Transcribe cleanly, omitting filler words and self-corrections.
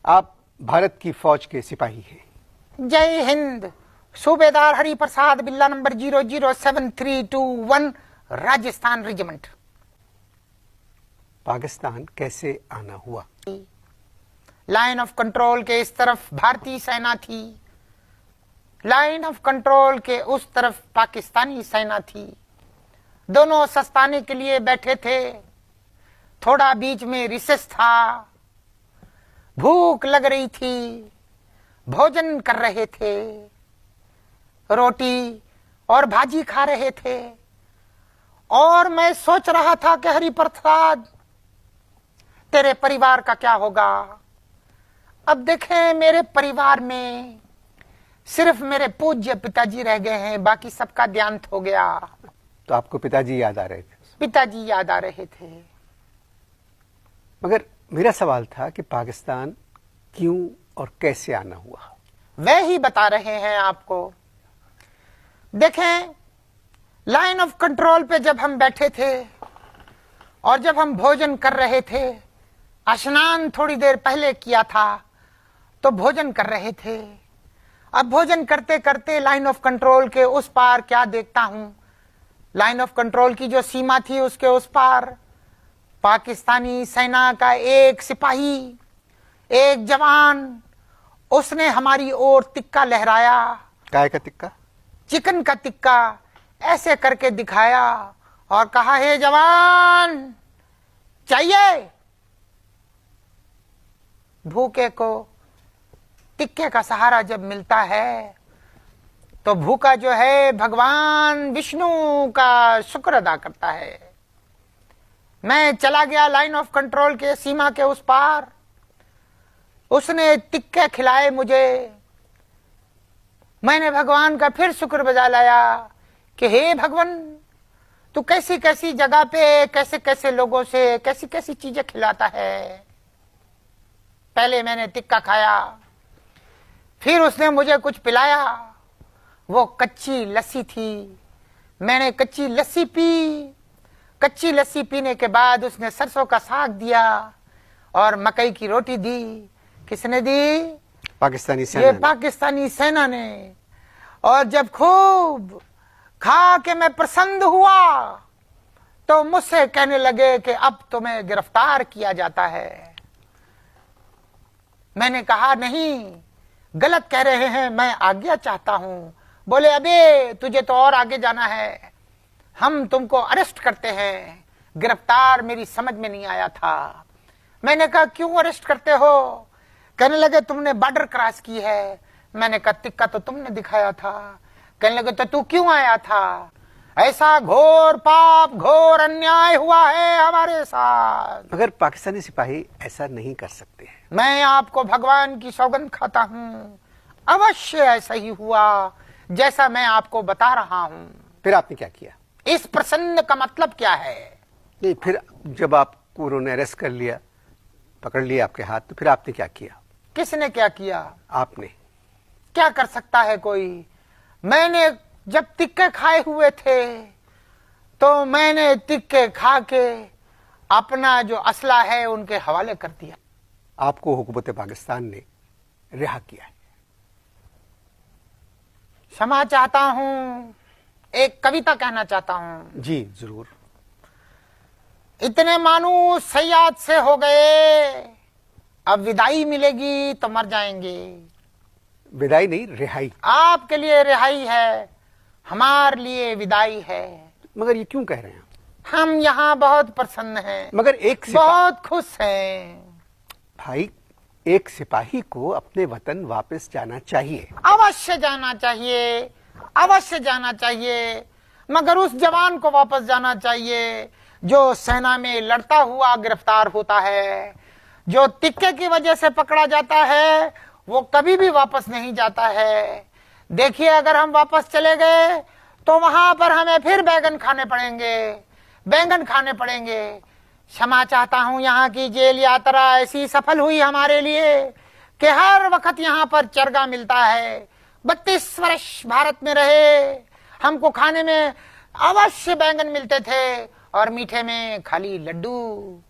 आप भारत की फौज के सिपाही हैं। जय हिंद। सूबेदार हरि प्रसाद बिल्ला नंबर 007321 राजस्थान रेजिमेंट। पाकिस्तान कैसे आना हुआ? लाइन ऑफ कंट्रोल के इस तरफ भारतीय सेना थी, लाइन ऑफ कंट्रोल के उस तरफ पाकिस्तानी सेना थी। दोनों सस्ताने के लिए बैठे थे। थोड़ा बीच में रिसेस था, भूख लग रही थी, भोजन कर रहे थे, रोटी और भाजी खा रहे थे। और मैं सोच रहा था कि हरि प्रसाद तेरे परिवार का क्या होगा। अब देखें, मेरे परिवार में सिर्फ मेरे पूज्य पिताजी रह गए हैं, बाकी सबका देहांत हो गया। तो आपको पिताजी याद आ रहे थे? पिताजी याद आ रहे थे। मगर मेरा सवाल था कि पाकिस्तान क्यों और कैसे आना हुआ? वह ही बता रहे हैं आपको। देखें, लाइन ऑफ कंट्रोल पे जब हम बैठे थे और जब हम भोजन कर रहे थे, स्नान थोड़ी देर पहले किया था तो भोजन कर रहे थे। अब भोजन करते करते लाइन ऑफ कंट्रोल के उस पार क्या देखता हूं, लाइन ऑफ कंट्रोल की जो सीमा थी उसके उस पार पाकिस्तानी सेना का एक सिपाही, एक जवान, उसने हमारी ओर तिक्का लहराया। काय का तिक्का? चिकन का तिक्का ऐसे करके दिखाया और कहा, हे जवान, चाहिए? भूखे को टिक्के का सहारा जब मिलता है तो भूखा जो है भगवान विष्णु का शुक्र अदा करता है। मैं चला गया लाइन ऑफ कंट्रोल के सीमा के उस पार। उसने टिक्के खिलाए मुझे। मैंने भगवान का फिर शुक्र बजा लाया कि हे भगवान, तू कैसी कैसी जगह पे कैसे कैसे लोगों से कैसी कैसी चीजें खिलाता है। पहले मैंने टिक्का खाया, फिर उसने मुझे कुछ पिलाया। वो कच्ची लस्सी थी, मैंने कच्ची लस्सी पी। कच्ची लस्सी पीने के बाद उसने सरसों का साग दिया और मकई की रोटी दी। किसने दी? पाकिस्तानी सेना। ये पाकिस्तानी सेना ने। और जब खूब खा के मैं प्रसन्न हुआ तो मुझसे कहने लगे कि अब तुम्हें गिरफ्तार किया जाता है। मैंने कहा, नहीं, गलत कह रहे हैं, मैं आज्ञा चाहता हूं। बोले, अबे तुझे तो और आगे जाना है, हम तुमको अरेस्ट करते हैं। गिरफ्तार मेरी समझ में नहीं आया था। मैंने कहा, क्यों अरेस्ट करते हो? कहने लगे, तुमने बॉर्डर क्रॉस की है। मैंने कहा, तिक्का तो तुमने दिखाया था। कहने लगे, तो तू क्यों आया था? ऐसा घोर पाप, घोर अन्याय हुआ है हमारे साथ। मगर पाकिस्तानी सिपाही ऐसा नहीं कर सकते हैं। मैं आपको भगवान की सौगंध खाता हूं, अवश्य ऐसा ही हुआ जैसा मैं आपको बता रहा हूं। फिर आपने क्या किया? इस प्रसन्न का मतलब क्या है? नहीं, फिर जब आपको उन्होंने अरेस्ट कर लिया, पकड़ लिया आपके हाथ, तो फिर आपने क्या किया? किसने क्या किया? आपने। क्या कर सकता है कोई? मैंने जब तिक्के खाए हुए थे तो मैंने तिक्के खा के अपना जो असला है उनके हवाले कर दिया। आपको हुकूमत पाकिस्तान ने रिहा किया है। क्षमा चाहता हूं, एक कविता कहना चाहता हूं। जी जरूर। इतने मानूस सयाद से हो गए, अब विदाई मिलेगी तो मर जाएंगे। विदाई नहीं, रिहाई। आपके लिए रिहाई है, हमारे लिए विदाई है। मगर ये क्यों कह रहे हैं? हम यहाँ बहुत प्रसन्न हैं, मगर एक बहुत खुश हैं। भाई, एक सिपाही को अपने वतन वापस जाना चाहिए। अवश्य जाना चाहिए, अवश्य जाना चाहिए। मगर उस जवान को वापस जाना चाहिए जो सेना में लड़ता हुआ गिरफ्तार होता है। जो तिक्के की वजह से पकड़ा जाता है वो कभी भी वापस नहीं जाता है। देखिए, अगर हम वापस चले गए तो वहां पर हमें फिर बैंगन खाने पड़ेंगे, बैंगन खाने पड़ेंगे। क्षमा चाहता हूं, यहाँ की जेल यात्रा ऐसी सफल हुई हमारे लिए कि हर वक्त यहाँ पर चरगा मिलता है। 32 वर्ष भारत में रहे, हमको खाने में अवश्य बैंगन मिलते थे और मीठे में खाली लड्डू।